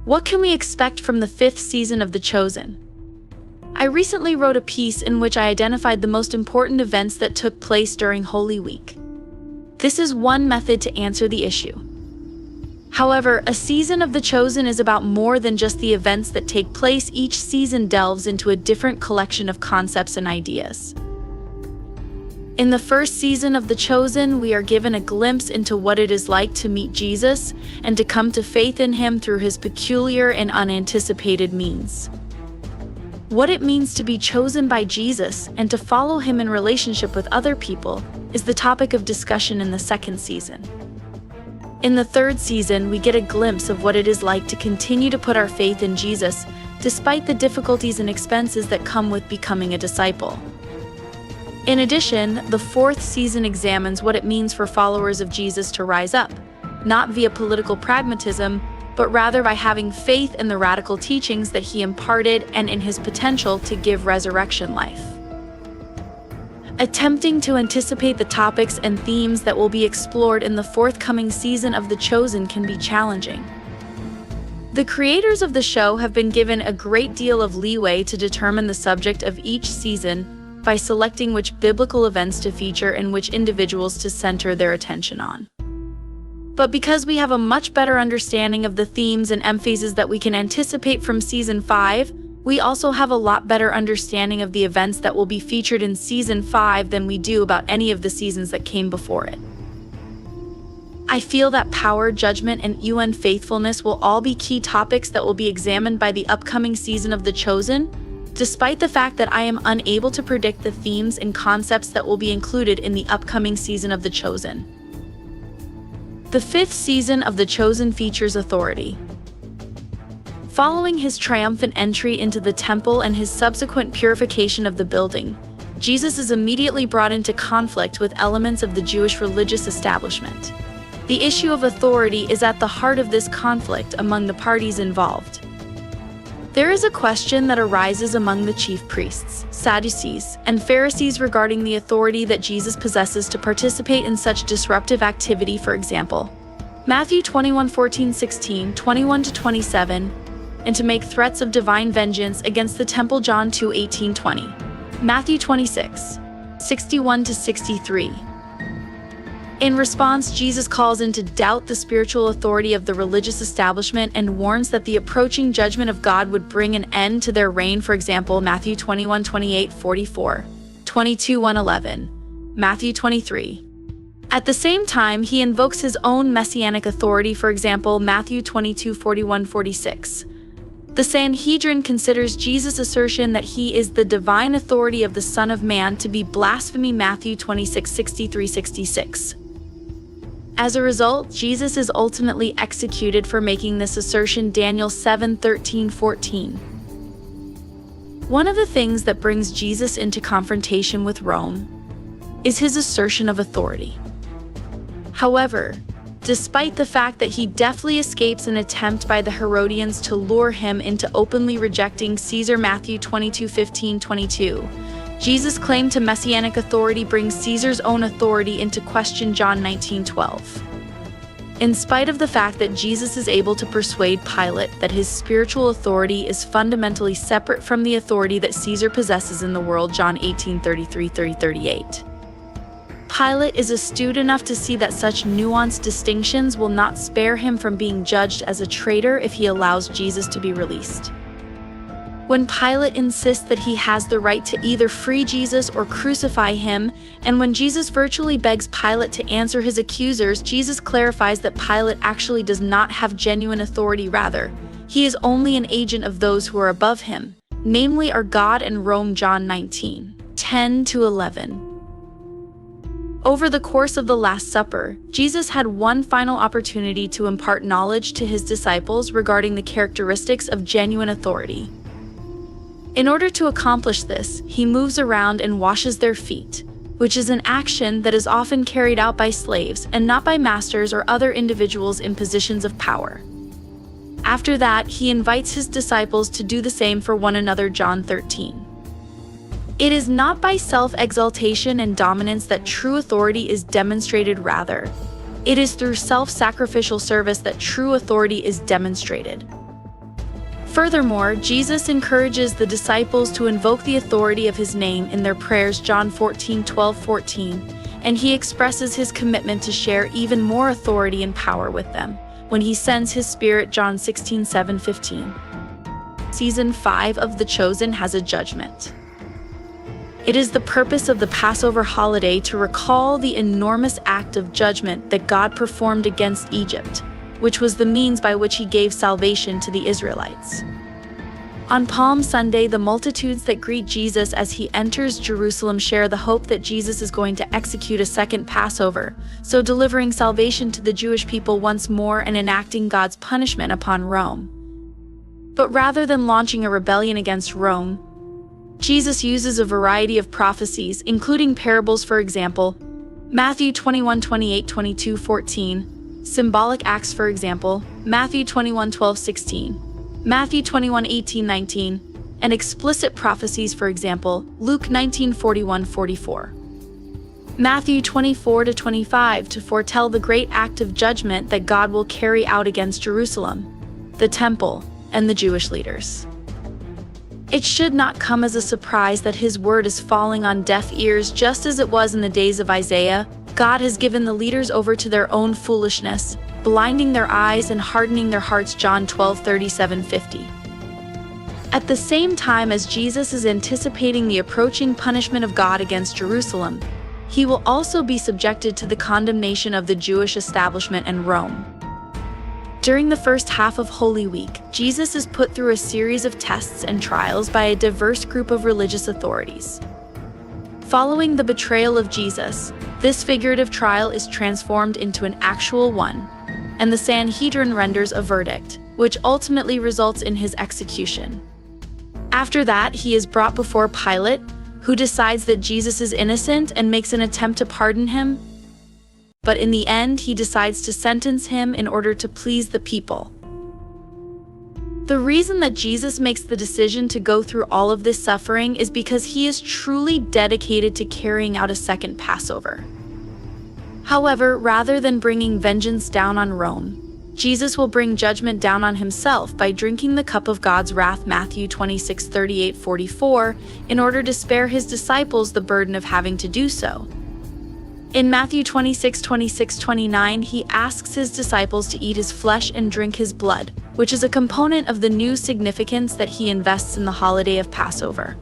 What can we expect from the 5th season of The Chosen? I recently wrote a piece in which I identified the most important events that took place during Holy Week. This is one method to answer the issue. However, a season of The Chosen is about more than just the events that take place. Each season delves into a different collection of concepts and ideas. In the 1st season of The Chosen, we are given a glimpse into what it is like to meet Jesus and to come to faith in him through his peculiar and unanticipated means. What it means to be chosen by Jesus and to follow him in relationship with other people is the topic of discussion in the 2nd season. In the 3rd season, we get a glimpse of what it is like to continue to put our faith in Jesus despite the difficulties and expenses that come with becoming a disciple. In addition, the 4th season examines what it means for followers of Jesus to rise up, not via political pragmatism, but rather by having faith in the radical teachings that he imparted and in his potential to give resurrection life. Attempting to anticipate the topics and themes that will be explored in the forthcoming season of The Chosen can be challenging. The creators of the show have been given a great deal of leeway to determine the subject of each season by selecting which biblical events to feature and which individuals to center their attention on. But because we have a much better understanding of the themes and emphases that we can anticipate from Season 5, we also have a lot better understanding of the events that will be featured in Season 5 than we do about any of the seasons that came before it. I feel that power, judgment, and unfaithfulness will all be key topics that will be examined by the upcoming season of The Chosen, despite the fact that I am unable to predict the themes and concepts that will be included in the upcoming season of The Chosen. The 5th season of The Chosen features authority. Following his triumphant entry into the temple and his subsequent purification of the building, Jesus is immediately brought into conflict with elements of the Jewish religious establishment. The issue of authority is at the heart of this conflict among the parties involved. There is a question that arises among the chief priests, Sadducees, and Pharisees regarding the authority that Jesus possesses to participate in such disruptive activity. For example, Matthew 21:14-16, 21-27, and to make threats of divine vengeance against the temple. John 2:18-20, Matthew 26:61-63. In response, Jesus calls into doubt the spiritual authority of the religious establishment and warns that the approaching judgment of God would bring an end to their reign. For example, Matthew 21:28-44, 22:1-11, Matthew 23. At the same time, he invokes his own messianic authority. For example, Matthew 22:41-46. The Sanhedrin considers Jesus' assertion that he is the divine authority of the Son of Man to be blasphemy. Matthew 26:63-66. As a result, Jesus is ultimately executed for making this assertion. Daniel 7:13-14. One of the things that brings Jesus into confrontation with Rome is his assertion of authority. However, despite the fact that he deftly escapes an attempt by the Herodians to lure him into openly rejecting Caesar. Matthew 22:15-22. Jesus' claim to messianic authority brings Caesar's own authority into question. John 19:12. In spite of the fact that Jesus is able to persuade Pilate that his spiritual authority is fundamentally separate from the authority that Caesar possesses in the world. John 18:33-38. Pilate is astute enough to see that such nuanced distinctions will not spare him from being judged as a traitor if he allows Jesus to be released. When Pilate insists that he has the right to either free Jesus or crucify him, and when Jesus virtually begs Pilate to answer his accusers, Jesus clarifies that Pilate actually does not have genuine authority. Rather, he is only an agent of those who are above him, namely our God and Rome. John 19:10-11. Over the course of the Last Supper, Jesus had one final opportunity to impart knowledge to his disciples regarding the characteristics of genuine authority. In order to accomplish this, he moves around and washes their feet, which is an action that is often carried out by slaves and not by masters or other individuals in positions of power. After that, he invites his disciples to do the same for one another. John 13. It is not by self-exaltation and dominance that true authority is demonstrated. Rather, it is through self-sacrificial service that true authority is demonstrated. Furthermore, Jesus encourages the disciples to invoke the authority of his name in their prayers, John 14:12-14, and he expresses his commitment to share even more authority and power with them when he sends his Spirit, John 16:7-15. Season 5 of The Chosen has a judgment. It is the purpose of the Passover holiday to recall the enormous act of judgment that God performed against Egypt, which was the means by which he gave salvation to the Israelites. On Palm Sunday, the multitudes that greet Jesus as he enters Jerusalem share the hope that Jesus is going to execute a second Passover, so delivering salvation to the Jewish people once more and enacting God's punishment upon Rome. But rather than launching a rebellion against Rome, Jesus uses a variety of prophecies, including parables, for example, Matthew 21:28-22-14, symbolic acts, for example, Matthew 21:12-16, Matthew 21:18-19, and explicit prophecies, for example, Luke 19:41-44. Matthew 24-25 to foretell the great act of judgment that God will carry out against Jerusalem, the temple, and the Jewish leaders. It should not come as a surprise that his word is falling on deaf ears, just as it was in the days of Isaiah. God has given the leaders over to their own foolishness, blinding their eyes and hardening their hearts, John 12:37-50. At the same time as Jesus is anticipating the approaching punishment of God against Jerusalem, he will also be subjected to the condemnation of the Jewish establishment and Rome. During the first half of Holy Week, Jesus is put through a series of tests and trials by a diverse group of religious authorities. Following the betrayal of Jesus, this figurative trial is transformed into an actual one, and the Sanhedrin renders a verdict, which ultimately results in his execution. After that, he is brought before Pilate, who decides that Jesus is innocent and makes an attempt to pardon him. But in the end, he decides to sentence him in order to please the people. The reason that Jesus makes the decision to go through all of this suffering is because he is truly dedicated to carrying out a second Passover. However, rather than bringing vengeance down on Rome, Jesus will bring judgment down on himself by drinking the cup of God's wrath, Matthew 26:38-44, in order to spare his disciples the burden of having to do so. In Matthew 26:26-29, he asks his disciples to eat his flesh and drink his blood, which is a component of the new significance that he invests in the holiday of Passover.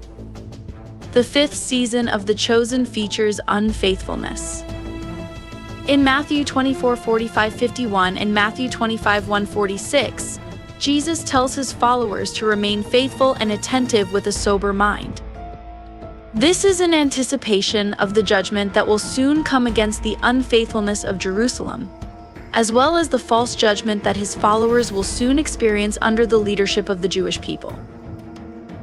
The fifth season of The Chosen features unfaithfulness. In Matthew 24:45-51 and Matthew 25:1-46, Jesus tells his followers to remain faithful and attentive with a sober mind. This is in anticipation of the judgment that will soon come against the unfaithfulness of Jerusalem, as well as the false judgment that his followers will soon experience under the leadership of the Jewish people.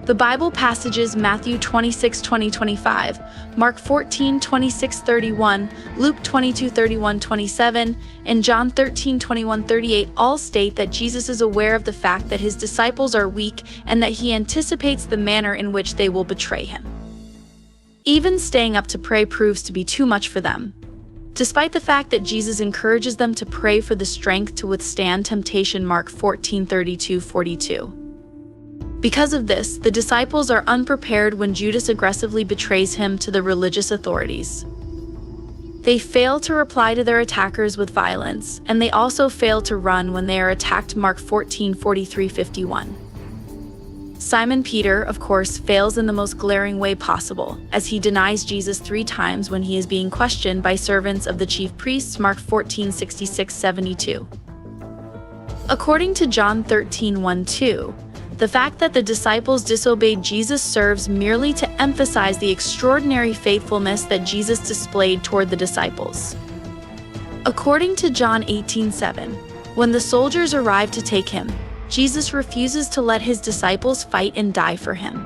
The Bible passages Matthew 26:20-25, Mark 14:26-31, Luke 22:31-27, and John 13:21-38 all state that Jesus is aware of the fact that his disciples are weak and that he anticipates the manner in which they will betray him. Even staying up to pray proves to be too much for them, despite the fact that Jesus encourages them to pray for the strength to withstand temptation, Mark 14:32-42. Because of this, the disciples are unprepared when Judas aggressively betrays him to the religious authorities. They fail to reply to their attackers with violence, and they also fail to run when they are attacked, Mark 14:43-51. Simon Peter, of course, fails in the most glaring way possible, as he denies Jesus 3 times when he is being questioned by servants of the chief priests, Mark 14:66-72. According to John 13:1-2, the fact that the disciples disobeyed Jesus serves merely to emphasize the extraordinary faithfulness that Jesus displayed toward the disciples. According to John 18:7, when the soldiers arrive to take him, Jesus refuses to let his disciples fight and die for him,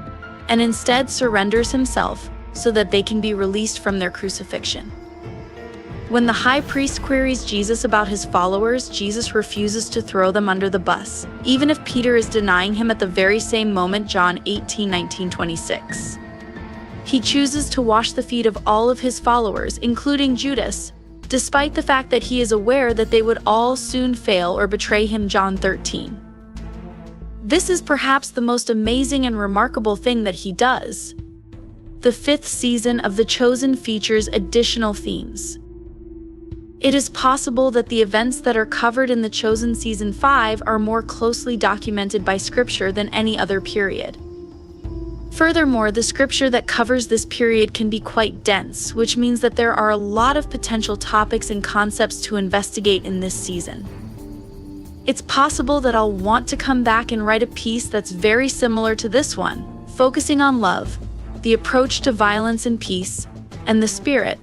and instead surrenders himself so that they can be released from their crucifixion. When the high priest queries Jesus about his followers, Jesus refuses to throw them under the bus, even if Peter is denying him at the very same moment, John 18:19-26. He chooses to wash the feet of all of his followers, including Judas, despite the fact that he is aware that they would all soon fail or betray him, John 13. This is perhaps the most amazing and remarkable thing that he does. The fifth season of The Chosen features additional themes. It is possible that the events that are covered in The Chosen Season 5 are more closely documented by Scripture than any other period. Furthermore, the Scripture that covers this period can be quite dense, which means that there are a lot of potential topics and concepts to investigate in this season. It's possible that I'll want to come back and write a piece that's very similar to this one, focusing on love, the approach to violence and peace, and the Spirit,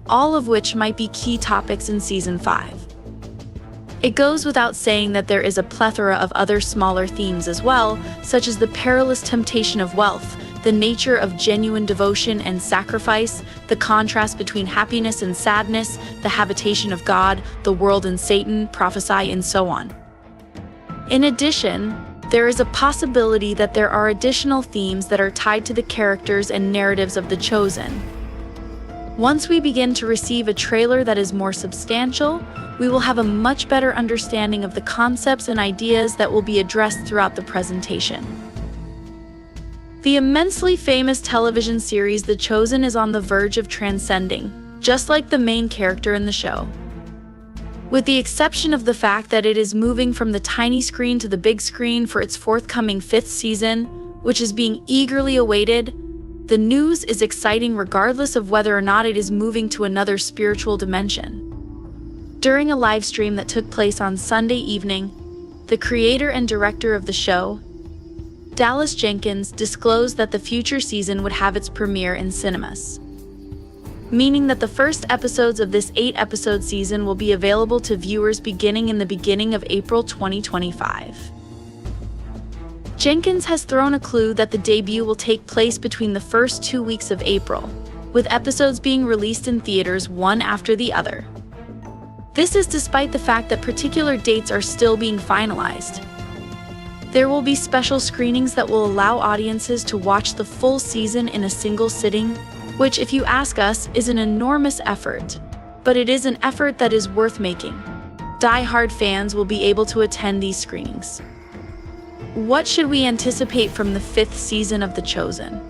all of which might be key topics in Season 5. It goes without saying that there is a plethora of other smaller themes as well, such as the perilous temptation of wealth, the nature of genuine devotion and sacrifice, the contrast between happiness and sadness, the habitation of God, the world and Satan, prophesy, and so on. In addition, there is a possibility that there are additional themes that are tied to the characters and narratives of The Chosen. Once we begin to receive a trailer that is more substantial, we will have a much better understanding of the concepts and ideas that will be addressed throughout the presentation. The immensely famous television series The Chosen is on the verge of transcending, just like the main character in the show. With the exception of the fact that it is moving from the tiny screen to the big screen for its forthcoming fifth season, which is being eagerly awaited, the news is exciting regardless of whether or not it is moving to another spiritual dimension. During a live stream that took place on Sunday evening, the creator and director of the show, Dallas Jenkins, disclosed that the future season would have its premiere in cinemas, meaning that the first episodes of this 8-episode season will be available to viewers beginning in the beginning of April 2025. Jenkins has thrown a clue that the debut will take place between the first 2 weeks of April, with episodes being released in theaters one after the other. This is despite the fact that particular dates are still being finalized. There will be special screenings that will allow audiences to watch the full season in a single sitting, which, if you ask us, is an enormous effort. But it is an effort that is worth making. Die-hard fans will be able to attend these screenings. What should we anticipate from the fifth season of The Chosen?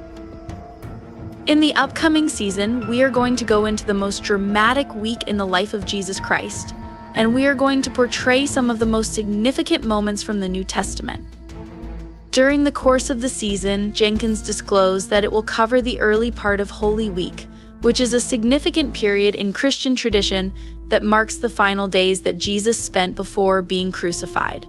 In the upcoming season, we are going to go into the most dramatic week in the life of Jesus Christ, and we are going to portray some of the most significant moments from the New Testament. During the course of the season, Jenkins disclosed that it will cover the early part of Holy Week, which is a significant period in Christian tradition that marks the final days that Jesus spent before being crucified.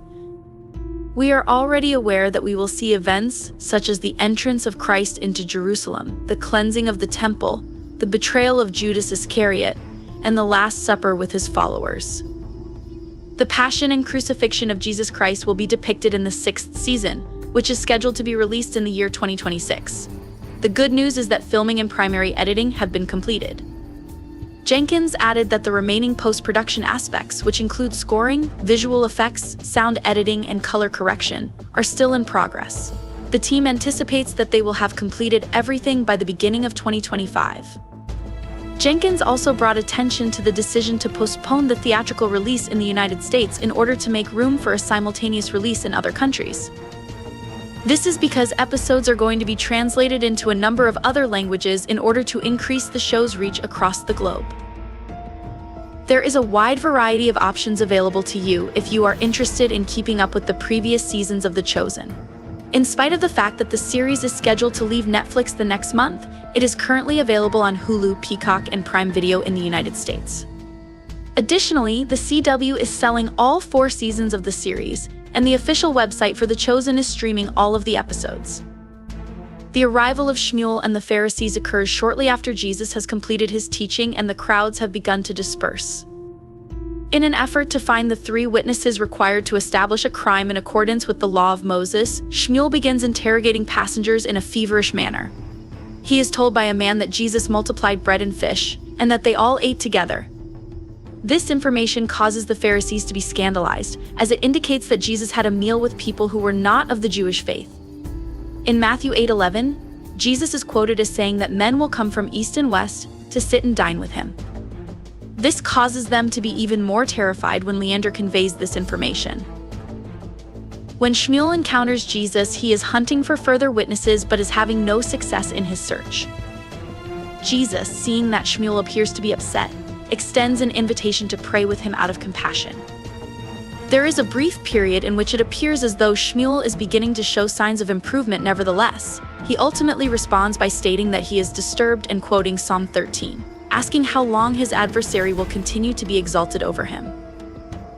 We are already aware that we will see events such as the entrance of Christ into Jerusalem, the cleansing of the temple, the betrayal of Judas Iscariot, and the Last Supper with his followers. The passion and crucifixion of Jesus Christ will be depicted in the sixth season, which is scheduled to be released in the year 2026. The good news is that filming and primary editing have been completed. Jenkins added that the remaining post-production aspects, which include scoring, visual effects, sound editing, and color correction, are still in progress. The team anticipates that they will have completed everything by the beginning of 2025. Jenkins also brought attention to the decision to postpone the theatrical release in the United States in order to make room for a simultaneous release in other countries. This is because episodes are going to be translated into a number of other languages in order to increase the show's reach across the globe. There is a wide variety of options available to you if you are interested in keeping up with the previous seasons of The Chosen. In spite of the fact that the series is scheduled to leave Netflix the next month, it is currently available on Hulu, Peacock, and Prime Video in the United States. Additionally, the CW is selling all 4 seasons of the series, and the official website for The Chosen is streaming all of the episodes. The arrival of Shmuel and the Pharisees occurs shortly after Jesus has completed his teaching and the crowds have begun to disperse. In an effort to find the 3 witnesses required to establish a crime in accordance with the law of Moses, Shmuel begins interrogating passengers in a feverish manner. He is told by a man that Jesus multiplied bread and fish, and that they all ate together. This information causes the Pharisees to be scandalized, as it indicates that Jesus had a meal with people who were not of the Jewish faith. In Matthew 8:11, Jesus is quoted as saying that men will come from east and west to sit and dine with him. This causes them to be even more terrified when Leander conveys this information. When Shmuel encounters Jesus, he is hunting for further witnesses but is having no success in his search. Jesus, seeing that Shmuel appears to be upset, extends an invitation to pray with him out of compassion. There is a brief period in which it appears as though Shmuel is beginning to show signs of improvement. Nevertheless, he ultimately responds by stating that he is disturbed and quoting Psalm 13, asking how long his adversary will continue to be exalted over him.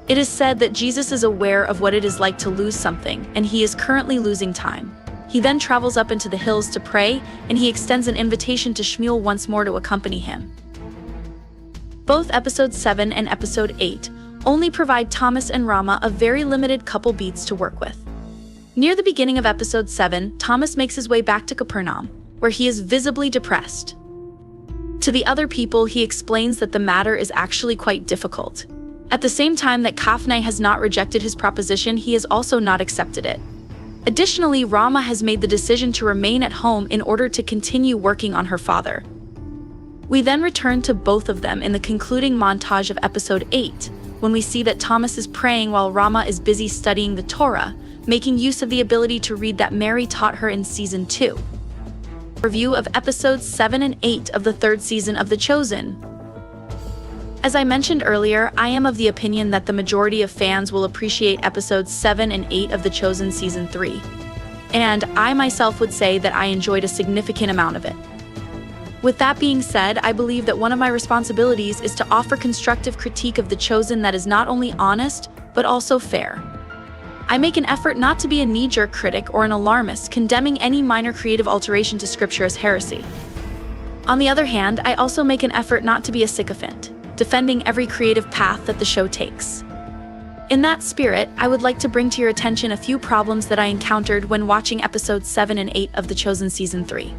It is said that Jesus is aware of what it is like to lose something, and he is currently losing time. He then travels up into the hills to pray, and he extends an invitation to Shmuel once more to accompany him. Both episode 7 and episode 8 only provide Thomas and Rama a very limited couple beats to work with. Near the beginning of episode 7, Thomas makes his way back to Capernaum, where he is visibly depressed. To the other people, he explains that the matter is actually quite difficult. At the same time that Kaphne has not rejected his proposition, he has also not accepted it. Additionally, Rama has made the decision to remain at home in order to continue working on her father. We then return to both of them in the concluding montage of episode 8, when we see that Thomas is praying while Rama is busy studying the Torah, making use of the ability to read that Mary taught her in season 2. Review of episodes 7 and 8 of the third season of The Chosen. As I mentioned earlier, I am of the opinion that the majority of fans will appreciate episodes 7 and 8 of The Chosen season 3. And I myself would say that I enjoyed a significant amount of it. With that being said, I believe that one of my responsibilities is to offer constructive critique of The Chosen that is not only honest, but also fair. I make an effort not to be a knee-jerk critic or an alarmist, condemning any minor creative alteration to scripture as heresy. On the other hand, I also make an effort not to be a sycophant, defending every creative path that the show takes. In that spirit, I would like to bring to your attention a few problems that I encountered when watching episodes 7 and 8 of The Chosen season 3.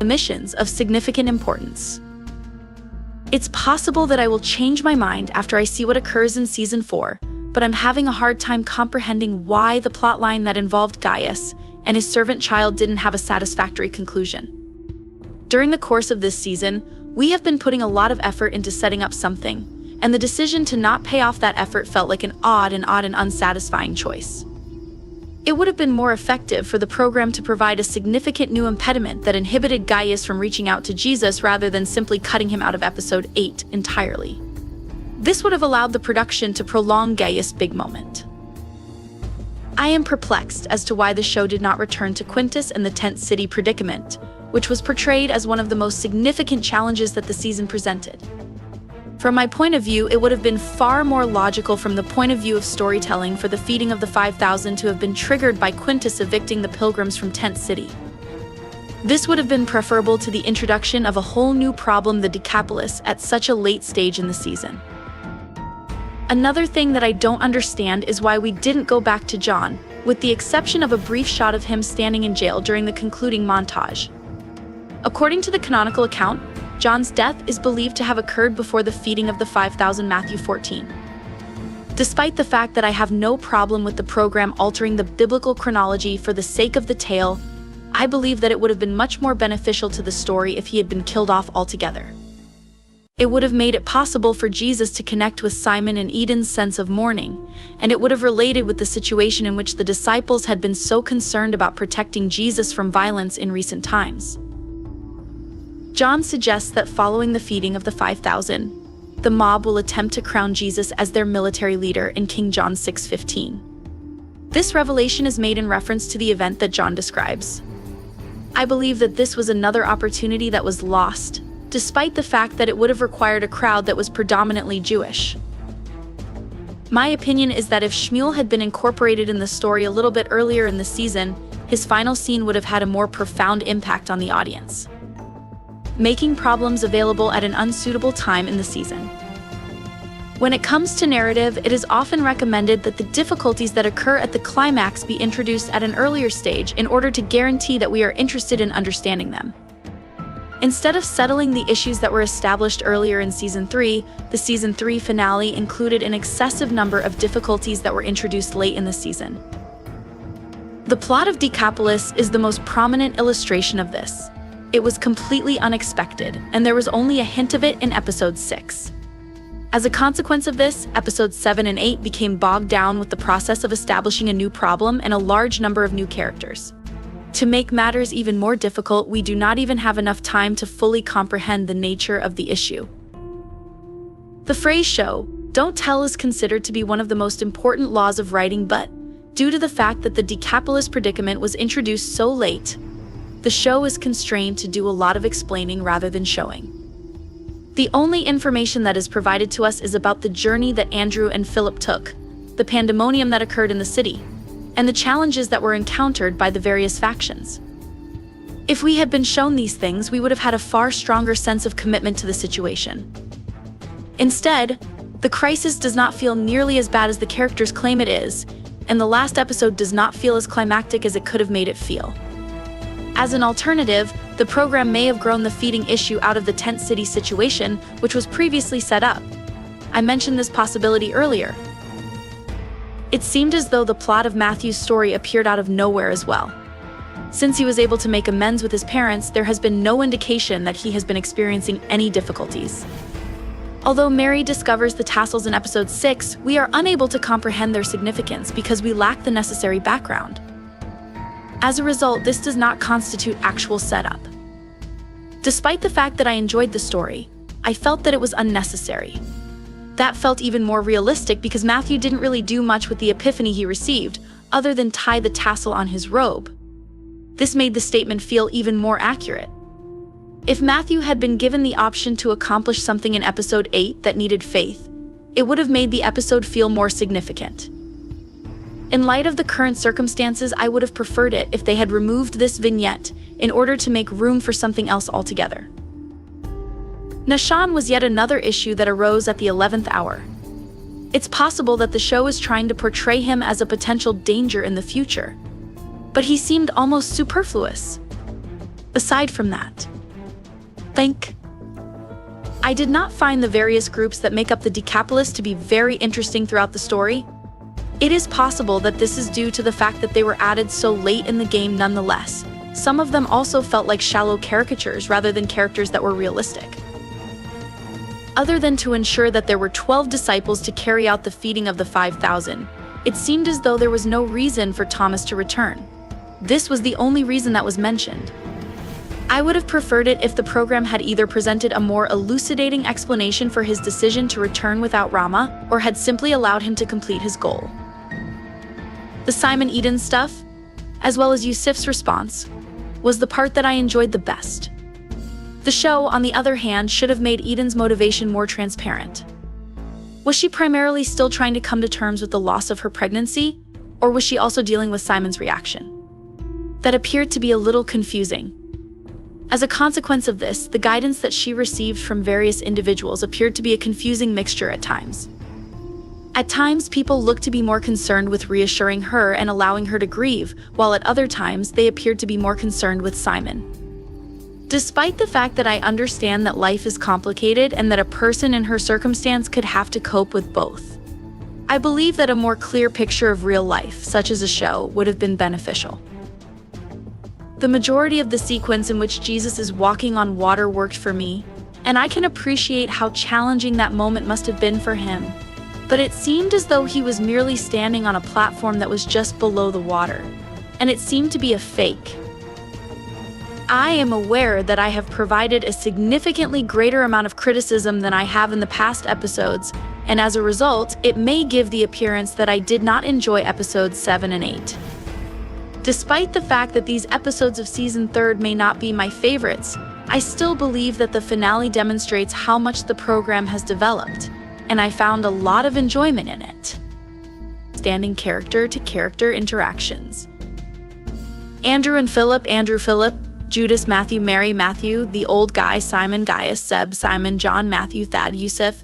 Omissions of significant importance. It's possible that I will change my mind after I see what occurs in season 4, but I'm having a hard time comprehending why the plotline that involved Gaius and his servant child didn't have a satisfactory conclusion. During the course of this season, we have been putting a lot of effort into setting up something, and the decision to not pay off that effort felt like an odd and unsatisfying choice. It would have been more effective for the program to provide a significant new impediment that inhibited Gaius from reaching out to Jesus rather than simply cutting him out of episode 8 entirely. This would have allowed the production to prolong Gaius' big moment. I am perplexed as to why the show did not return to Quintus and the tent city predicament, which was portrayed as one of the most significant challenges that the season presented. From my point of view, it would have been far more logical from the point of view of storytelling for the feeding of the 5,000 to have been triggered by Quintus evicting the pilgrims from Tent City. This would have been preferable to the introduction of a whole new problem, the Decapolis, at such a late stage in the season. Another thing that I don't understand is why we didn't go back to John, with the exception of a brief shot of him standing in jail during the concluding montage. According to the canonical account, John's death is believed to have occurred before the feeding of the 5,000, Matthew 14. Despite the fact that I have no problem with the program altering the biblical chronology for the sake of the tale, I believe that it would have been much more beneficial to the story if he had been killed off altogether. It would have made it possible for Jesus to connect with Simon and Eden's sense of mourning, and it would have related with the situation in which the disciples had been so concerned about protecting Jesus from violence in recent times. John suggests that following the feeding of the 5,000, the mob will attempt to crown Jesus as their military leader in King John 6:15. This revelation is made in reference to the event that John describes. I believe that this was another opportunity that was lost, despite the fact that it would have required a crowd that was predominantly Jewish. My opinion is that if Shmuel had been incorporated in the story a little bit earlier in the season, his final scene would have had a more profound impact on the audience, making problems available at an unsuitable time in the season. When it comes to narrative, it is often recommended that the difficulties that occur at the climax be introduced at an earlier stage in order to guarantee that we are interested in understanding them. Instead of settling the issues that were established earlier in Season 3, the Season 3 finale included an excessive number of difficulties that were introduced late in the season. The plot of Decapolis is the most prominent illustration of this. It was completely unexpected, and there was only a hint of it in Episode 6. As a consequence of this, episodes 7 and 8 became bogged down with the process of establishing a new problem and a large number of new characters. To make matters even more difficult, we do not even have enough time to fully comprehend the nature of the issue. The phrase "show, don't tell" is considered to be one of the most important laws of writing, but due to the fact that the Decapolis predicament was introduced so late, the show is constrained to do a lot of explaining rather than showing. The only information that is provided to us is about the journey that Andrew and Philip took, the pandemonium that occurred in the city, and the challenges that were encountered by the various factions. If we had been shown these things, we would have had a far stronger sense of commitment to the situation. Instead, the crisis does not feel nearly as bad as the characters claim it is, and the last episode does not feel as climactic as it could have made it feel. As an alternative, the program may have grown the feeding issue out of the tent city situation, which was previously set up. I mentioned this possibility earlier. It seemed as though the plot of Matthew's story appeared out of nowhere as well. Since he was able to make amends with his parents, there has been no indication that he has been experiencing any difficulties. Although Mary discovers the tassels in episode 6, we are unable to comprehend their significance because we lack the necessary background. As a result, this does not constitute actual setup. Despite the fact that I enjoyed the story, I felt that it was unnecessary. That felt even more realistic because Matthew didn't really do much with the epiphany he received, other than tie the tassel on his robe. This made the statement feel even more accurate. If Matthew had been given the option to accomplish something in episode 8 that needed faith, it would have made the episode feel more significant. In light of the current circumstances, I would have preferred it if they had removed this vignette in order to make room for something else altogether. Nashan was yet another issue that arose at the 11th hour. It's possible that the show is trying to portray him as a potential danger in the future, but he seemed almost superfluous. Aside from that, I did not find the various groups that make up the Decapolis to be very interesting throughout the story. It is possible that this is due to the fact that they were added so late in the game nonetheless. Some of them also felt like shallow caricatures rather than characters that were realistic. Other than to ensure that there were 12 disciples to carry out the feeding of the 5,000, it seemed as though there was no reason for Thomas to return. This was the only reason that was mentioned. I would have preferred it if the program had either presented a more elucidating explanation for his decision to return without Rama, or had simply allowed him to complete his goal. The Simon Eden stuff, as well as Yusuf's response, was the part that I enjoyed the best. The show, on the other hand, should have made Eden's motivation more transparent. Was she primarily still trying to come to terms with the loss of her pregnancy, or was she also dealing with Simon's reaction? That appeared to be a little confusing. As a consequence of this, the guidance that she received from various individuals appeared to be a confusing mixture at times. At times, people looked to be more concerned with reassuring her and allowing her to grieve, while at other times, they appeared to be more concerned with Simon. Despite the fact that I understand that life is complicated and that a person in her circumstance could have to cope with both, I believe that a more clear picture of real life, such as a show, would have been beneficial. The majority of the sequence in which Jesus is walking on water worked for me, and I can appreciate how challenging that moment must have been for him. But it seemed as though he was merely standing on a platform that was just below the water, and it seemed to be a fake. I am aware that I have provided a significantly greater amount of criticism than I have in the past episodes, and as a result, it may give the appearance that I did not enjoy episodes 7 and 8. Despite the fact that these episodes of Season 3 may not be my favorites, I still believe that the finale demonstrates how much the program has developed, and I found a lot of enjoyment in it. Standing character-to-character interactions. Andrew and Philip, Andrew, Philip, Judas, Matthew, Mary, Matthew, the old guy, Simon, Gaius, Seb, Simon, John, Matthew, Thad, Yusuf,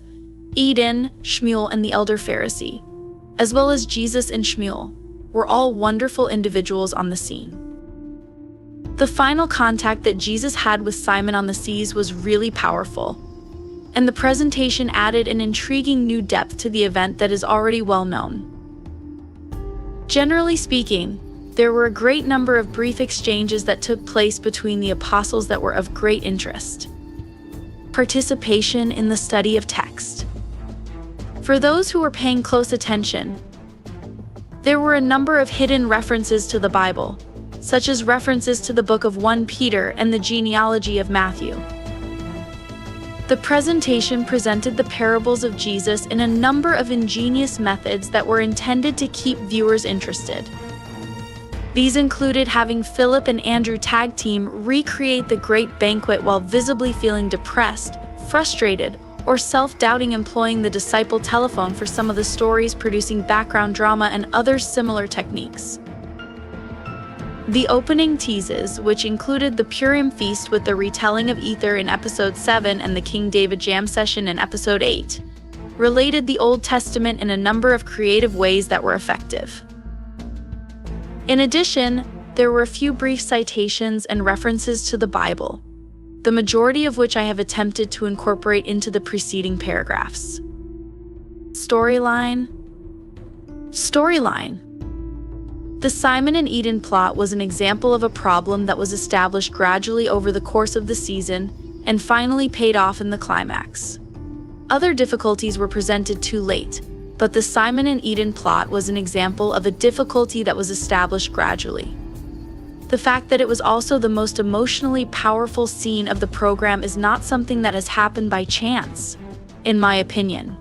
Eden, Shmuel, and the elder Pharisee, as well as Jesus and Shmuel, were all wonderful individuals on the scene. The final contact that Jesus had with Simon on the seas was really powerful, and the presentation added an intriguing new depth to the event that is already well known. Generally speaking, there were a great number of brief exchanges that took place between the apostles that were of great interest. Participation in the study of text. For those who were paying close attention, there were a number of hidden references to the Bible, such as references to the book of 1 Peter and the genealogy of Matthew. The presentation presented the parables of Jesus in a number of ingenious methods that were intended to keep viewers interested. These included having Philip and Andrew tag team recreate the great banquet while visibly feeling depressed, frustrated, or self-doubting, employing the disciple telephone for some of the stories, producing background drama and other similar techniques. The opening teases, which included the Purim feast with the retelling of Ether in episode 7 and the King David jam session in episode 8, related the Old Testament in a number of creative ways that were effective. In addition, there were a few brief citations and references to the Bible, the majority of which I have attempted to incorporate into the preceding paragraphs. Storyline. The Simon and Eden plot was an example of a problem that was established gradually over the course of the season and finally paid off in the climax. Other difficulties were presented too late, but the Simon and Eden plot was an example of a difficulty that was established gradually. The fact that it was also the most emotionally powerful scene of the program is not something that has happened by chance, in my opinion.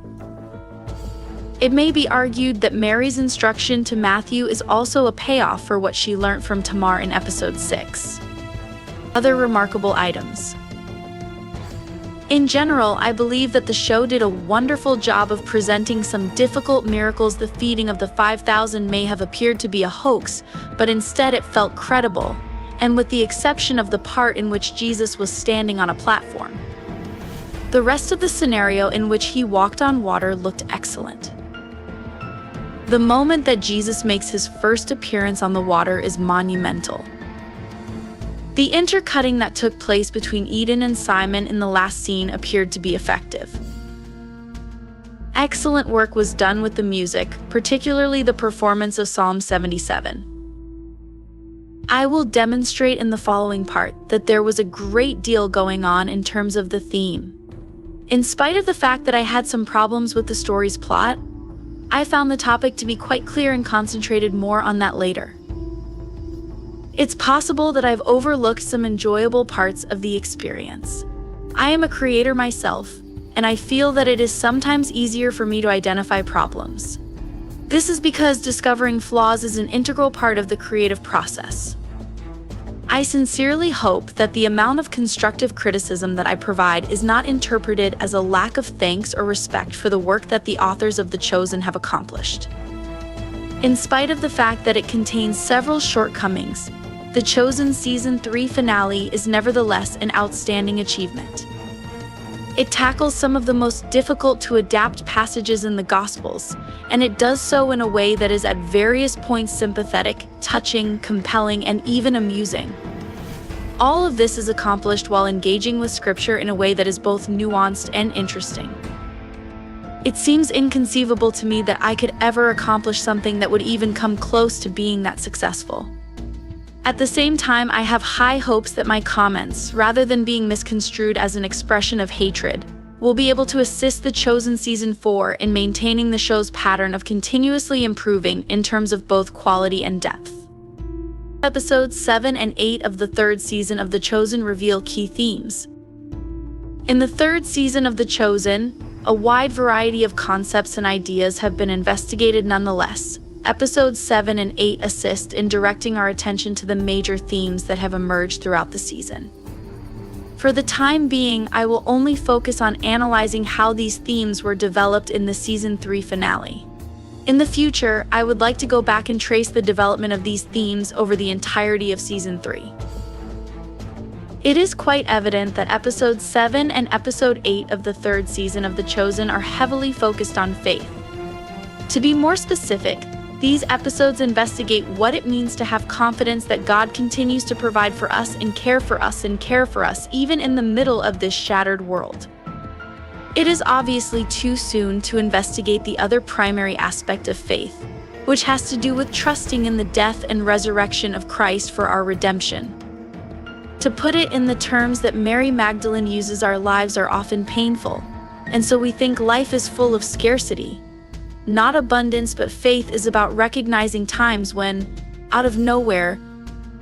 It may be argued that Mary's instruction to Matthew is also a payoff for what she learnt from Tamar in episode 6. Other remarkable items. In general, I believe that the show did a wonderful job of presenting some difficult miracles. The feeding of the 5,000 may have appeared to be a hoax, but instead it felt credible, and with the exception of the part in which Jesus was standing on a platform. The rest of the scenario in which he walked on water looked excellent. The moment that Jesus makes his first appearance on the water is monumental. The intercutting that took place between Eden and Simon in the last scene appeared to be effective. Excellent work was done with the music, particularly the performance of Psalm 77. I will demonstrate in the following part that there was a great deal going on in terms of the theme. In spite of the fact that I had some problems with the story's plot, I found the topic to be quite clear and concentrated more on that later. It's possible that I've overlooked some enjoyable parts of the experience. I am a creator myself, and I feel that it is sometimes easier for me to identify problems. This is because discovering flaws is an integral part of the creative process. I sincerely hope that the amount of constructive criticism that I provide is not interpreted as a lack of thanks or respect for the work that the authors of The Chosen have accomplished. In spite of the fact that it contains several shortcomings, The Chosen Season 3 finale is nevertheless an outstanding achievement. It tackles some of the most difficult to adapt passages in the Gospels, and it does so in a way that is at various points sympathetic, touching, compelling, and even amusing. All of this is accomplished while engaging with Scripture in a way that is both nuanced and interesting. It seems inconceivable to me that I could ever accomplish something that would even come close to being that successful. At the same time, I have high hopes that my comments, rather than being misconstrued as an expression of hatred, will be able to assist The Chosen Season 4 in maintaining the show's pattern of continuously improving in terms of both quality and depth. Episodes 7 and 8 of the third season of The Chosen reveal key themes. In the third season of The Chosen, a wide variety of concepts and ideas have been investigated nonetheless. Episodes 7 and 8 assist in directing our attention to the major themes that have emerged throughout the season. For the time being, I will only focus on analyzing how these themes were developed in the Season 3 finale. In the future, I would like to go back and trace the development of these themes over the entirety of Season 3. It is quite evident that Episode 7 and Episode 8 of the third season of The Chosen are heavily focused on faith. To be more specific, these episodes investigate what it means to have confidence that God continues to provide for us and care for us even in the middle of this shattered world. It is obviously too soon to investigate the other primary aspect of faith, which has to do with trusting in the death and resurrection of Christ for our redemption. To put it in the terms that Mary Magdalene uses, our lives are often painful, And so we think life is full of scarcity. Not abundance, but faith is about recognizing times when, out of nowhere,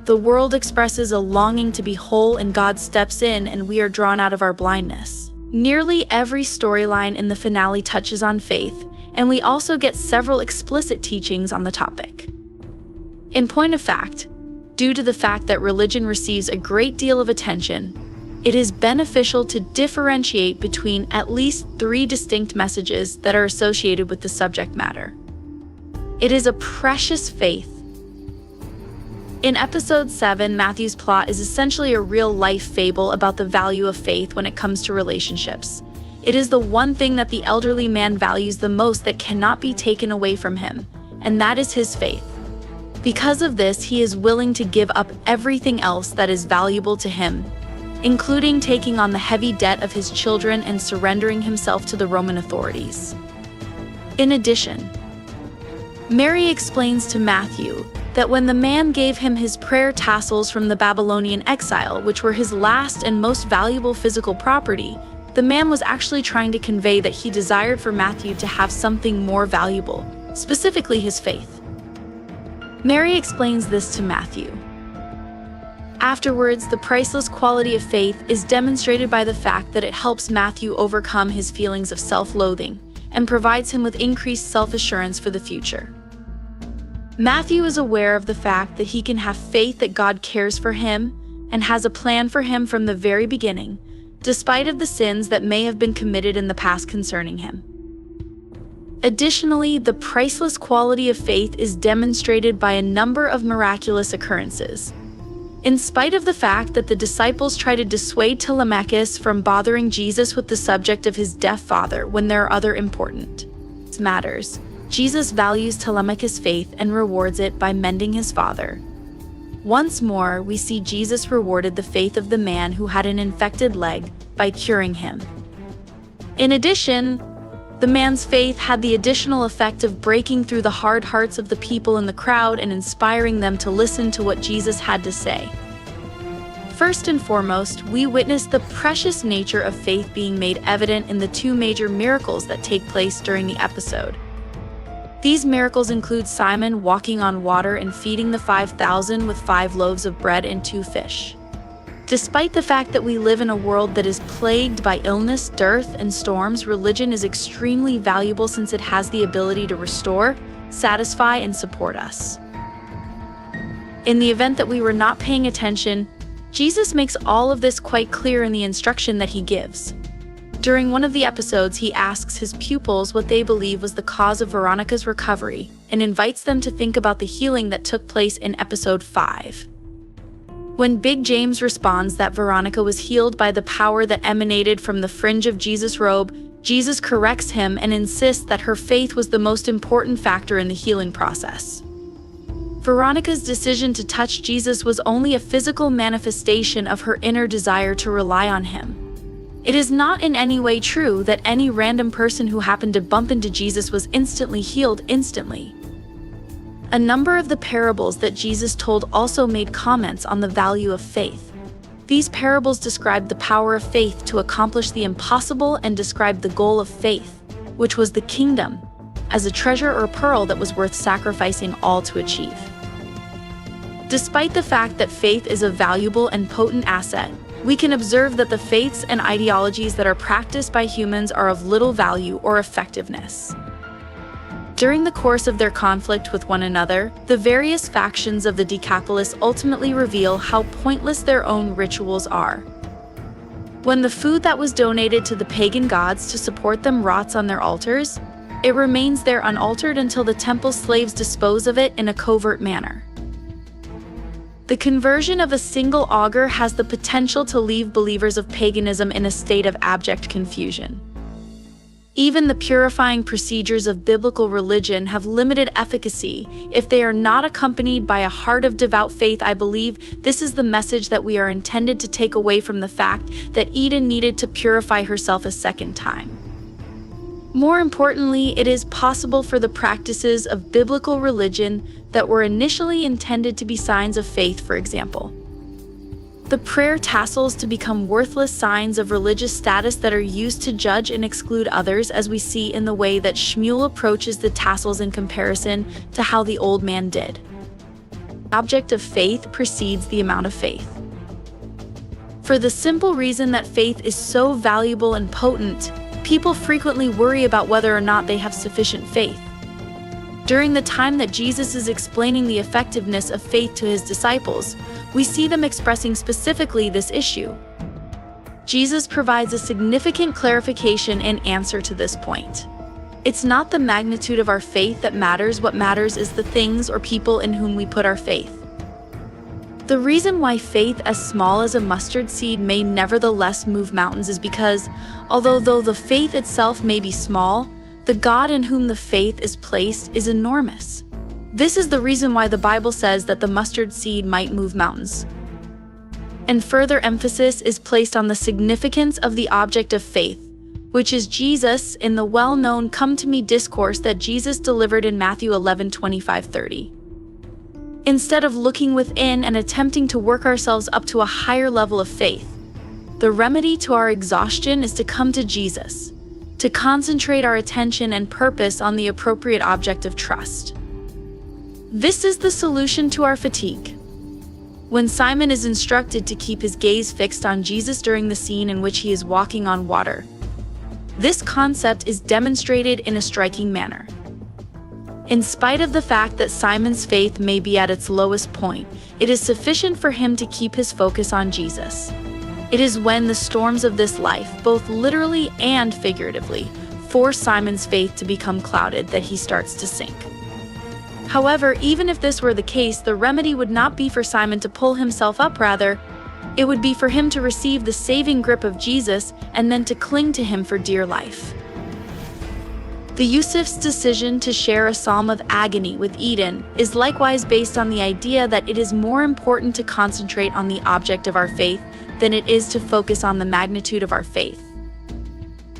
the world expresses a longing to be whole and God steps in and we are drawn out of our blindness. Nearly every storyline in the finale touches on faith, and we also get several explicit teachings on the topic. In point of fact, due to the fact that religion receives a great deal of attention, it is beneficial to differentiate between at least 3 distinct messages that are associated with the subject matter. It is a precious faith. In episode 7, Matthew's plot is essentially a real-life fable about the value of faith when it comes to relationships. It is the one thing that the elderly man values the most that cannot be taken away from him, and that is his faith. Because of this, he is willing to give up everything else that is valuable to him, including taking on the heavy debt of his children and surrendering himself to the Roman authorities. In addition, Mary explains to Matthew that when the man gave him his prayer tassels from the Babylonian exile, which were his last and most valuable physical property, the man was actually trying to convey that he desired for Matthew to have something more valuable, specifically his faith. Mary explains this to Matthew. Afterwards, the priceless quality of faith is demonstrated by the fact that it helps Matthew overcome his feelings of self-loathing and provides him with increased self-assurance for the future. Matthew is aware of the fact that he can have faith that God cares for him and has a plan for him from the very beginning, despite of the sins that may have been committed in the past concerning him. Additionally, the priceless quality of faith is demonstrated by a number of miraculous occurrences. In spite of the fact that the disciples try to dissuade Telemachus from bothering Jesus with the subject of his deaf father when there are other important matters, Jesus values Telemachus' faith and rewards it by mending his father. Once more, we see Jesus rewarded the faith of the man who had an infected leg by curing him. In addition, the man's faith had the additional effect of breaking through the hard hearts of the people in the crowd and inspiring them to listen to what Jesus had to say. First and foremost, we witness the precious nature of faith being made evident in the 2 major miracles that take place during the episode. These miracles include Simon walking on water and feeding the 5,000 with 5 loaves of bread and 2 fish. Despite the fact that we live in a world that is plagued by illness, dearth, and storms, religion is extremely valuable since it has the ability to restore, satisfy, and support us. In the event that we were not paying attention, Jesus makes all of this quite clear in the instruction that he gives. During one of the episodes, he asks his pupils what they believe was the cause of Veronica's recovery and invites them to think about the healing that took place in episode 5. When Big James responds that Veronica was healed by the power that emanated from the fringe of Jesus' robe, Jesus corrects him and insists that her faith was the most important factor in the healing process. Veronica's decision to touch Jesus was only a physical manifestation of her inner desire to rely on him. It is not in any way true that any random person who happened to bump into Jesus was instantly healed instantly. A number of the parables that Jesus told also made comments on the value of faith. These parables described the power of faith to accomplish the impossible and described the goal of faith, which was the kingdom, as a treasure or pearl that was worth sacrificing all to achieve. Despite the fact that faith is a valuable and potent asset, we can observe that the faiths and ideologies that are practiced by humans are of little value or effectiveness. During the course of their conflict with one another, the various factions of the Decapolis ultimately reveal how pointless their own rituals are. When the food that was donated to the pagan gods to support them rots on their altars, it remains there unaltered until the temple slaves dispose of it in a covert manner. The conversion of a single augur has the potential to leave believers of paganism in a state of abject confusion. Even the purifying procedures of biblical religion have limited efficacy if they are not accompanied by a heart of devout faith. I believe this is the message that we are intended to take away from the fact that Eden needed to purify herself a second time. More importantly, it is possible for the practices of biblical religion that were initially intended to be signs of faith, for example, the prayer tassels to become worthless signs of religious status that are used to judge and exclude others, as we see in the way that Shmuel approaches the tassels in comparison to how the old man did. The object of faith precedes the amount of faith. For the simple reason that faith is so valuable and potent, people frequently worry about whether or not they have sufficient faith. During the time that Jesus is explaining the effectiveness of faith to his disciples, we see them expressing specifically this issue. Jesus provides a significant clarification and answer to this point. It's not the magnitude of our faith that matters. What matters is the things or people in whom we put our faith. The reason why faith as small as a mustard seed may nevertheless move mountains is because, although the faith itself may be small, the God in whom the faith is placed is enormous. This is the reason why the Bible says that the mustard seed might move mountains. And further emphasis is placed on the significance of the object of faith, which is Jesus, in the well-known Come to Me discourse that Jesus delivered in Matthew 11:25-30. Instead of looking within and attempting to work ourselves up to a higher level of faith, the remedy to our exhaustion is to come to Jesus, to concentrate our attention and purpose on the appropriate object of trust. This is the solution to our fatigue. When Simon is instructed to keep his gaze fixed on Jesus during the scene in which he is walking on water, this concept is demonstrated in a striking manner. In spite of the fact that Simon's faith may be at its lowest point, it is sufficient for him to keep his focus on Jesus. It is when the storms of this life, both literally and figuratively, force Simon's faith to become clouded that he starts to sink. However, even if this were the case, the remedy would not be for Simon to pull himself up. Rather, it would be for him to receive the saving grip of Jesus and then to cling to him for dear life. The Yusuf's decision to share a psalm of agony with Eden is likewise based on the idea that it is more important to concentrate on the object of our faith than it is to focus on the magnitude of our faith.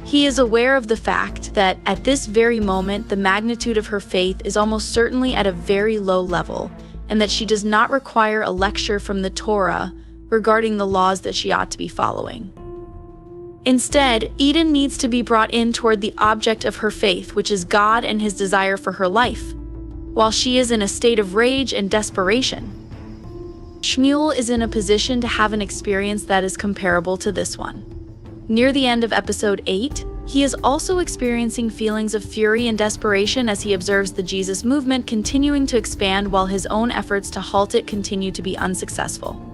He is aware of the fact that at this very moment the magnitude of her faith is almost certainly at a very low level, and that she does not require a lecture from the Torah regarding the laws that she ought to be following. Instead, Eden needs to be brought in toward the object of her faith, which is God and his desire for her life, while she is in a state of rage and desperation. Shmuel is in a position to have an experience that is comparable to this one. Near the end of episode 8, he is also experiencing feelings of fury and desperation as he observes the Jesus movement continuing to expand while his own efforts to halt it continue to be unsuccessful.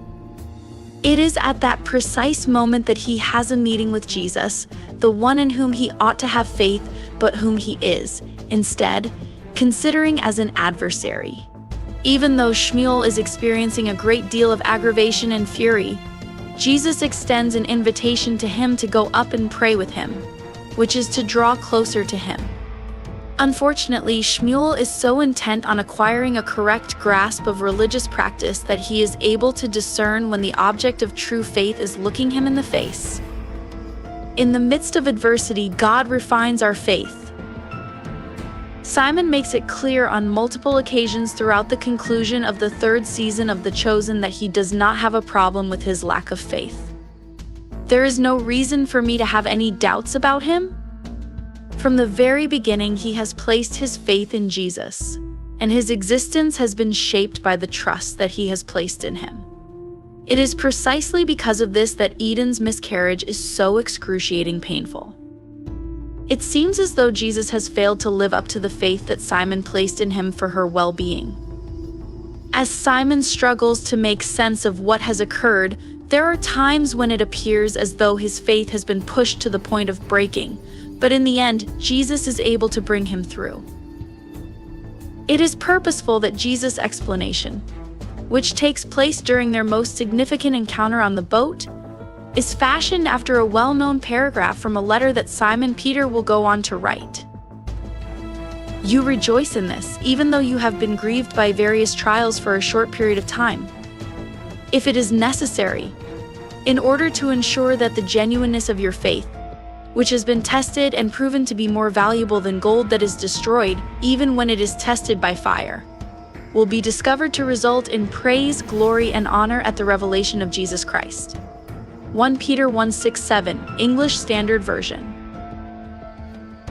It is at that precise moment that he has a meeting with Jesus, the one in whom he ought to have faith, but whom he is, instead, considering as an adversary. Even though Shmuel is experiencing a great deal of aggravation and fury, Jesus extends an invitation to him to go up and pray with him, which is to draw closer to him. Unfortunately, Shmuel is so intent on acquiring a correct grasp of religious practice that he is able to discern when the object of true faith is looking him in the face. In the midst of adversity, God refines our faith. Simon makes it clear on multiple occasions throughout the conclusion of the 3rd season of The Chosen that he does not have a problem with his lack of faith. There is no reason for me to have any doubts about him. From the very beginning, he has placed his faith in Jesus, and his existence has been shaped by the trust that he has placed in him. It is precisely because of this that Eden's miscarriage is so excruciating painful. It seems as though Jesus has failed to live up to the faith that Simon placed in him for her well-being. As Simon struggles to make sense of what has occurred, there are times when it appears as though his faith has been pushed to the point of breaking, but in the end, Jesus is able to bring him through. It is purposeful that Jesus' explanation, which takes place during their most significant encounter on the boat, is fashioned after a well-known paragraph from a letter that Simon Peter will go on to write. You rejoice in this, even though you have been grieved by various trials for a short period of time. If it is necessary, in order to ensure that the genuineness of your faith, which has been tested and proven to be more valuable than gold that is destroyed, even when it is tested by fire, will be discovered to result in praise, glory, and honor at the revelation of Jesus Christ. 1 Peter 1:6-7, English Standard Version.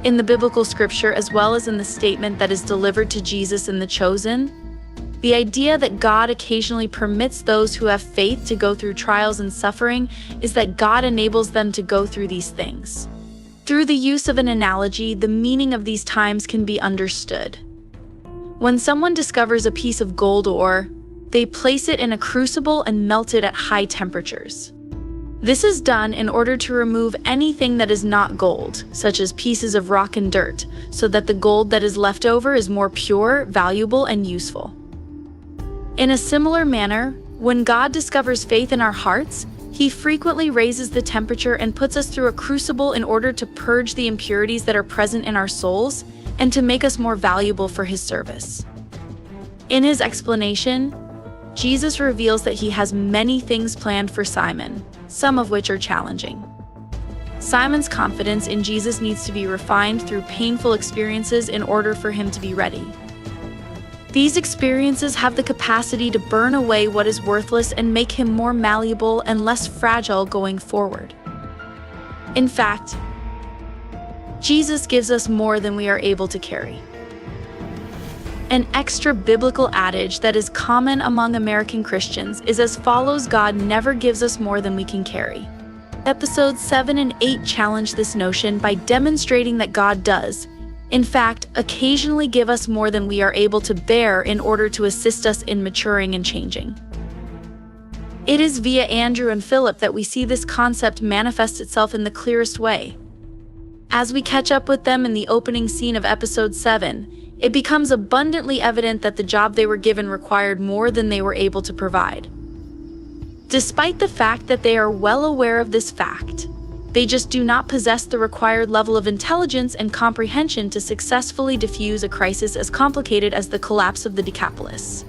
In the biblical scripture, as well as in the statement that is delivered to Jesus in the Chosen, the idea that God occasionally permits those who have faith to go through trials and suffering is that God enables them to go through these things. Through the use of an analogy, the meaning of these times can be understood. When someone discovers a piece of gold ore, they place it in a crucible and melt it at high temperatures. This is done in order to remove anything that is not gold, such as pieces of rock and dirt, so that the gold that is left over is more pure, valuable, and useful. In a similar manner, when God discovers faith in our hearts, He frequently raises the temperature and puts us through a crucible in order to purge the impurities that are present in our souls and to make us more valuable for His service. In His explanation, Jesus reveals that He has many things planned for Simon, some of which are challenging. Simon's confidence in Jesus needs to be refined through painful experiences in order for him to be ready. These experiences have the capacity to burn away what is worthless and make him more malleable and less fragile going forward. In fact, Jesus gives us more than we are able to carry. An extra biblical adage that is common among American Christians is as follows: God never gives us more than we can carry. Episodes 7 and 8 challenge this notion by demonstrating that God does, in fact, occasionally give us more than we are able to bear in order to assist us in maturing and changing. It is via Andrew and Philip that we see this concept manifest itself in the clearest way. As we catch up with them in the opening scene of episode 7, it becomes abundantly evident that the job they were given required more than they were able to provide. Despite the fact that they are well aware of this fact, they just do not possess the required level of intelligence and comprehension to successfully diffuse a crisis as complicated as the collapse of the Decapolis.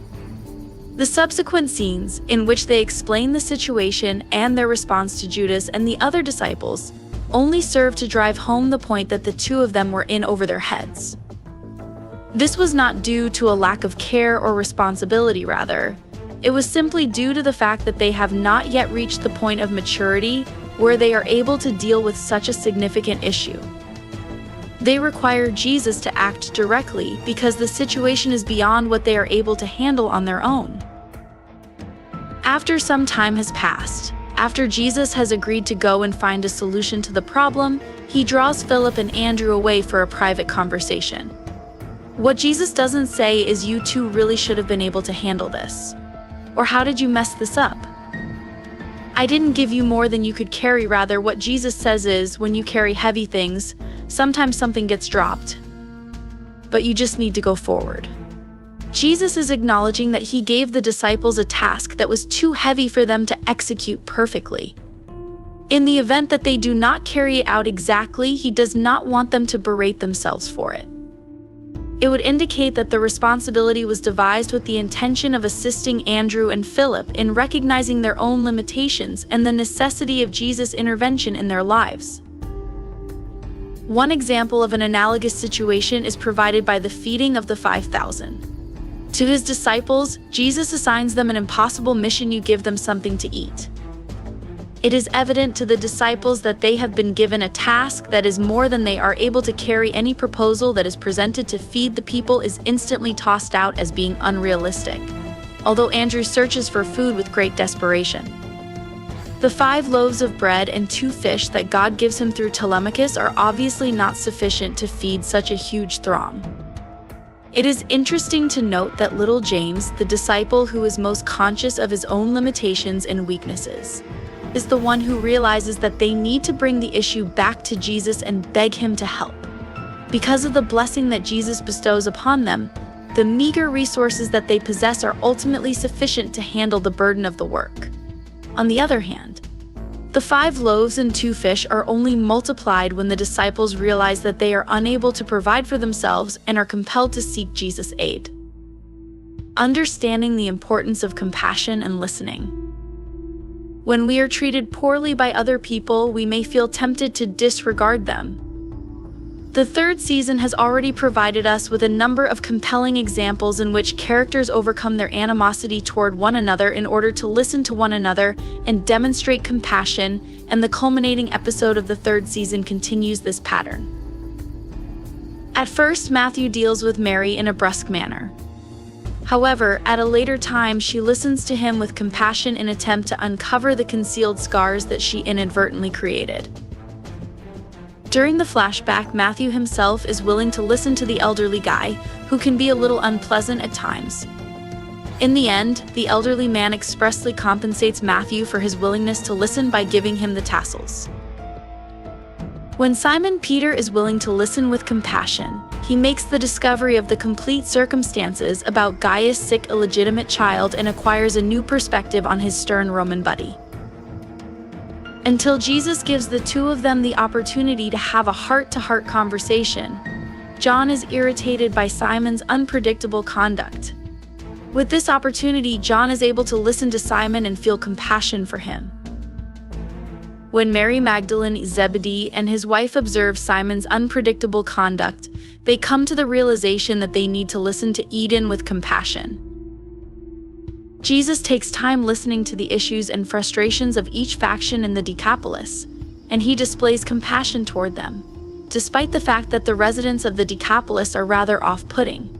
The subsequent scenes, in which they explain the situation and their response to Judas and the other disciples, only serve to drive home the point that the two of them were in over their heads. This was not due to a lack of care or responsibility, rather. It was simply due to the fact that they have not yet reached the point of maturity where they are able to deal with such a significant issue. They require Jesus to act directly because the situation is beyond what they are able to handle on their own. After some time has passed, after Jesus has agreed to go and find a solution to the problem, he draws Philip and Andrew away for a private conversation. What Jesus doesn't say is, "You two really should have been able to handle this," or "How did you mess this up?" "I didn't give you more than you could carry." Rather, what Jesus says is, when you carry heavy things, sometimes something gets dropped, but you just need to go forward. Jesus is acknowledging that he gave the disciples a task that was too heavy for them to execute perfectly. In the event that they do not carry it out exactly, he does not want them to berate themselves for it. It would indicate that the responsibility was devised with the intention of assisting Andrew and Philip in recognizing their own limitations and the necessity of Jesus' intervention in their lives. One example of an analogous situation is provided by the feeding of the 5,000. To his disciples, Jesus assigns them an impossible mission: you give them something to eat. It is evident to the disciples that they have been given a task that is more than they are able to carry. Any proposal that is presented to feed the people is instantly tossed out as being unrealistic, although Andrew searches for food with great desperation. The 5 loaves of bread and 2 fish that God gives him through Telemachus are obviously not sufficient to feed such a huge throng. It is interesting to note that little James, the disciple who is most conscious of his own limitations and weaknesses, is the one who realizes that they need to bring the issue back to Jesus and beg him to help. Because of the blessing that Jesus bestows upon them, the meager resources that they possess are ultimately sufficient to handle the burden of the work. On the other hand, the 5 loaves and 2 fish are only multiplied when the disciples realize that they are unable to provide for themselves and are compelled to seek Jesus' aid. Understanding the importance of compassion and listening. When we are treated poorly by other people, we may feel tempted to disregard them. The third season has already provided us with a number of compelling examples in which characters overcome their animosity toward one another in order to listen to one another and demonstrate compassion, and the culminating episode of the third season continues this pattern. At first, Matthew deals with Mary in a brusque manner. However, at a later time, she listens to him with compassion in an attempt to uncover the concealed scars that she inadvertently created. During the flashback, Matthew himself is willing to listen to the elderly guy, who can be a little unpleasant at times. In the end, the elderly man expressly compensates Matthew for his willingness to listen by giving him the tassels. When Simon Peter is willing to listen with compassion, he makes the discovery of the complete circumstances about Gaius' sick illegitimate child and acquires a new perspective on his stern Roman buddy. Until Jesus gives the two of them the opportunity to have a heart-to-heart conversation, John is irritated by Simon's unpredictable conduct. With this opportunity, John is able to listen to Simon and feel compassion for him. When Mary Magdalene, Zebedee, and his wife observe Simon's unpredictable conduct, they come to the realization that they need to listen to Eden with compassion. Jesus takes time listening to the issues and frustrations of each faction in the Decapolis, and he displays compassion toward them, despite the fact that the residents of the Decapolis are rather off-putting.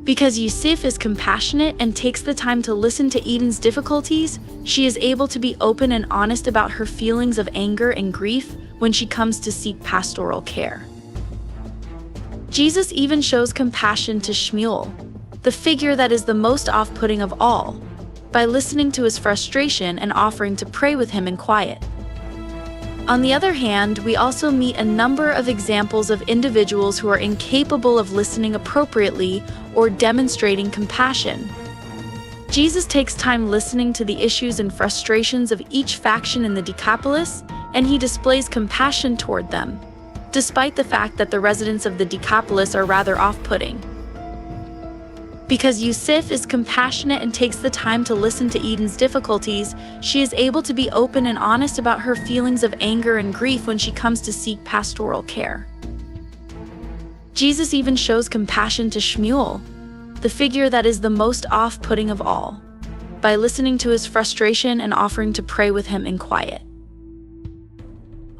Because Yusuf is compassionate and takes the time to listen to Eden's difficulties, she is able to be open and honest about her feelings of anger and grief when she comes to seek pastoral care. Jesus even shows compassion to Shmuel, the figure that is the most off-putting of all, by listening to his frustration and offering to pray with him in quiet. On the other hand, we also meet a number of examples of individuals who are incapable of listening appropriately or demonstrating compassion. Jesus takes time listening to the issues and frustrations of each faction in the Decapolis, and he displays compassion toward them, despite the fact that the residents of the Decapolis are rather off-putting. Because Yusuf is compassionate and takes the time to listen to Eden's difficulties, she is able to be open and honest about her feelings of anger and grief when she comes to seek pastoral care. Jesus even shows compassion to Shmuel, the figure that is the most off-putting of all, by listening to his frustration and offering to pray with him in quiet.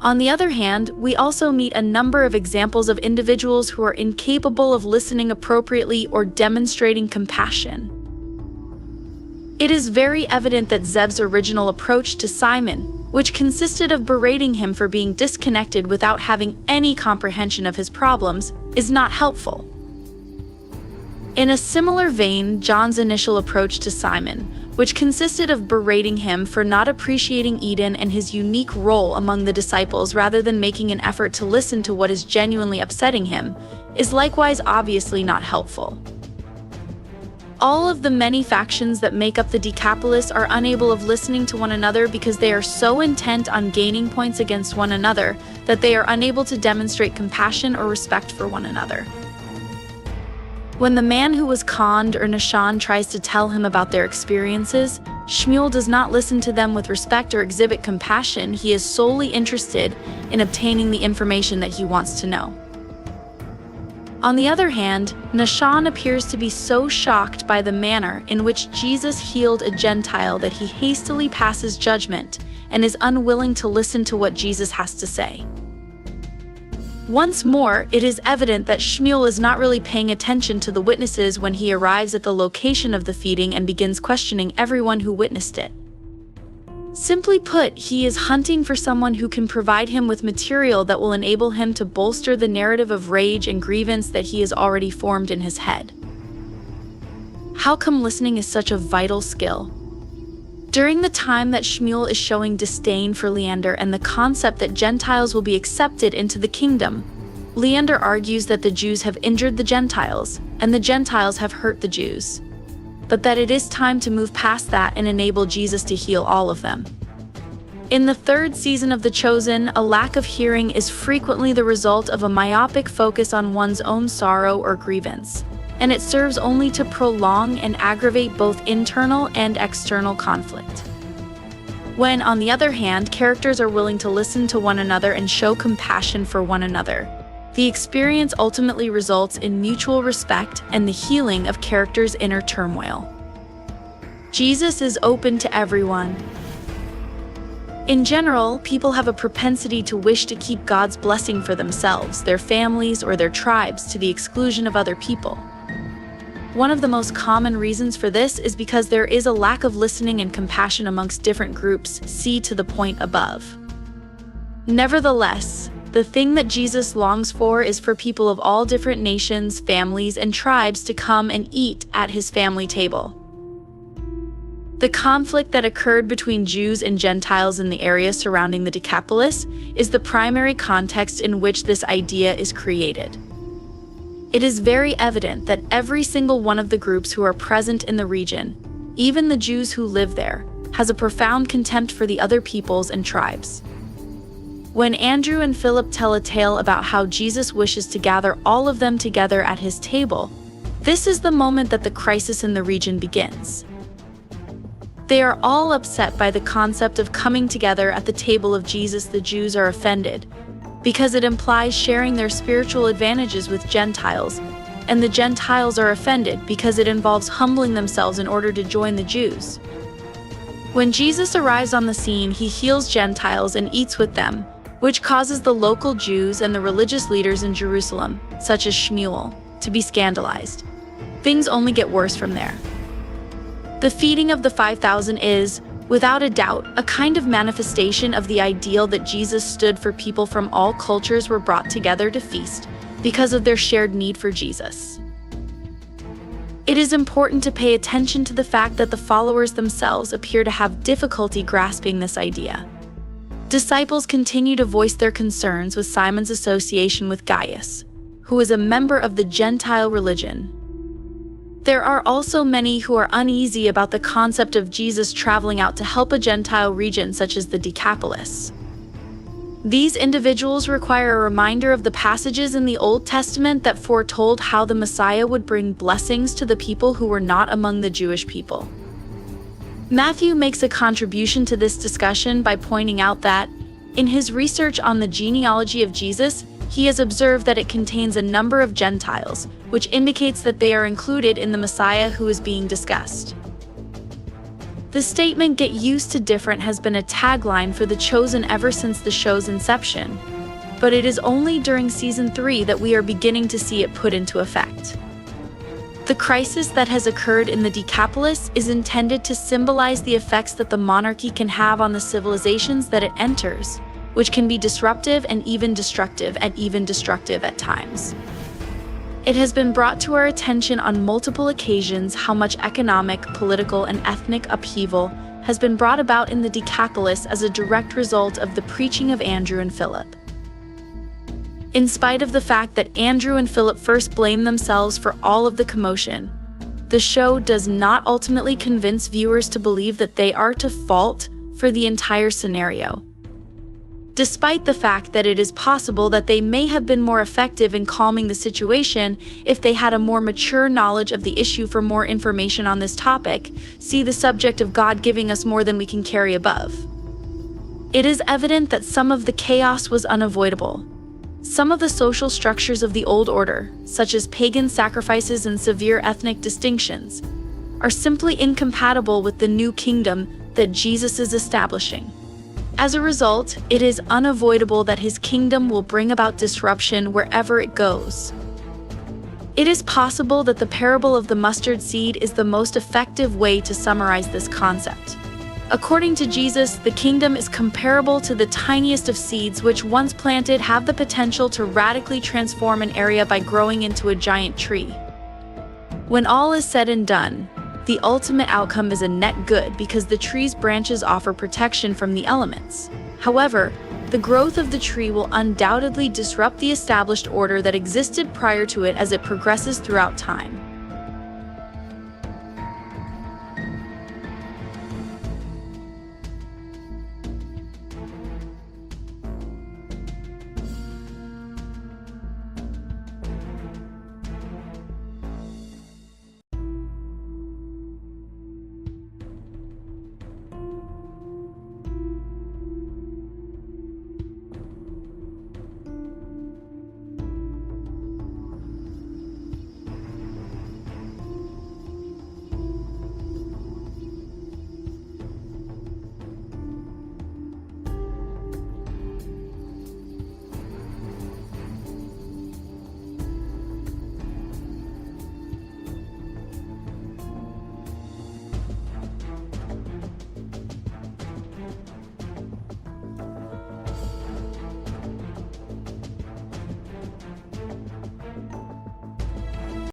On the other hand, we also meet a number of examples of individuals who are incapable of listening appropriately or demonstrating compassion. It is very evident that Zeb's original approach to Simon, which consisted of berating him for being disconnected without having any comprehension of his problems, is not helpful. In a similar vein, John's initial approach to Simon, which consisted of berating him for not appreciating Eden and his unique role among the disciples rather than making an effort to listen to what is genuinely upsetting him, is likewise obviously not helpful. All of the many factions that make up the Decapolis are unable of listening to one another because they are so intent on gaining points against one another that they are unable to demonstrate compassion or respect for one another. When the man who was conned or Nahshon tries to tell him about their experiences, Shmuel does not listen to them with respect or exhibit compassion. He is solely interested in obtaining the information that he wants to know. On the other hand, Nahshon appears to be so shocked by the manner in which Jesus healed a Gentile that he hastily passes judgment and is unwilling to listen to what Jesus has to say. Once more, it is evident that Shmuel is not really paying attention to the witnesses when he arrives at the location of the feeding and begins questioning everyone who witnessed it. Simply put, he is hunting for someone who can provide him with material that will enable him to bolster the narrative of rage and grievance that he has already formed in his head. How come listening is such a vital skill? During the time that Shmuel is showing disdain for Leander and the concept that Gentiles will be accepted into the kingdom, Leander argues that the Jews have injured the Gentiles, and the Gentiles have hurt the Jews, but that it is time to move past that and enable Jesus to heal all of them. In the third season of The Chosen, a lack of hearing is frequently the result of a myopic focus on one's own sorrow or grievance, and it serves only to prolong and aggravate both internal and external conflict. when, on the other hand, characters are willing to listen to one another and show compassion for one another. The experience ultimately results in mutual respect and the healing of characters' inner turmoil. Jesus is open to everyone. In general, people have a propensity to wish to keep God's blessing for themselves, their families, or their tribes to the exclusion of other people. One of the most common reasons for this is because there is a lack of listening and compassion amongst different groups, see to the point above. Nevertheless, the thing that Jesus longs for is for people of all different nations, families, and tribes to come and eat at his family table. The conflict that occurred between Jews and Gentiles in the area surrounding the Decapolis is the primary context in which this idea is created. It is very evident that every single one of the groups who are present in the region, even the Jews who live there, has a profound contempt for the other peoples and tribes. When Andrew and Philip tell a tale about how Jesus wishes to gather all of them together at his table, this is the moment that the crisis in the region begins. They are all upset by the concept of coming together at the table of Jesus. The Jews are offended because it implies sharing their spiritual advantages with Gentiles, and the Gentiles are offended because it involves humbling themselves in order to join the Jews. When Jesus arrives on the scene, he heals Gentiles and eats with them, which causes the local Jews and the religious leaders in Jerusalem, such as Shmuel, to be scandalized. Things only get worse from there. The feeding of the 5,000 is, without a doubt, a kind of manifestation of the ideal that Jesus stood for. People from all cultures were brought together to feast because of their shared need for Jesus. It is important to pay attention to the fact that the followers themselves appear to have difficulty grasping this idea. Disciples continue to voice their concerns with Simon's association with Gaius, who is a member of the Gentile religion. There are also many who are uneasy about the concept of Jesus traveling out to help a Gentile region such as the Decapolis. These individuals require a reminder of the passages in the Old Testament that foretold how the Messiah would bring blessings to the people who were not among the Jewish people. Matthew makes a contribution to this discussion by pointing out that, in his research on the genealogy of Jesus, he has observed that it contains a number of Gentiles, which indicates that they are included in the Messiah who is being discussed. The statement "get used to different" has been a tagline for The Chosen ever since the show's inception, but it is only during season 3 that we are beginning to see it put into effect. The crisis that has occurred in the Decapolis is intended to symbolize the effects that the monarchy can have on the civilizations that it enters, which can be disruptive and even destructive at times. It has been brought to our attention on multiple occasions how much economic, political, and ethnic upheaval has been brought about in the Decapolis as a direct result of the preaching of Andrew and Philip. In spite of the fact that Andrew and Philip first blame themselves for all of the commotion, the show does not ultimately convince viewers to believe that they are to fault for the entire scenario. Despite the fact that it is possible that they may have been more effective in calming the situation if they had a more mature knowledge of the issue. For more information on this topic, see the subject of God giving us more than we can carry above. It is evident that some of the chaos was unavoidable. Some of the social structures of the old order, such as pagan sacrifices and severe ethnic distinctions, are simply incompatible with the new kingdom that Jesus is establishing. As a result, it is unavoidable that his kingdom will bring about disruption wherever it goes. It is possible that the parable of the mustard seed is the most effective way to summarize this concept. According to Jesus, the kingdom is comparable to the tiniest of seeds which, once planted, have the potential to radically transform an area by growing into a giant tree. When all is said and done, the ultimate outcome is a net good because the tree's branches offer protection from the elements. However, the growth of the tree will undoubtedly disrupt the established order that existed prior to it as it progresses throughout time.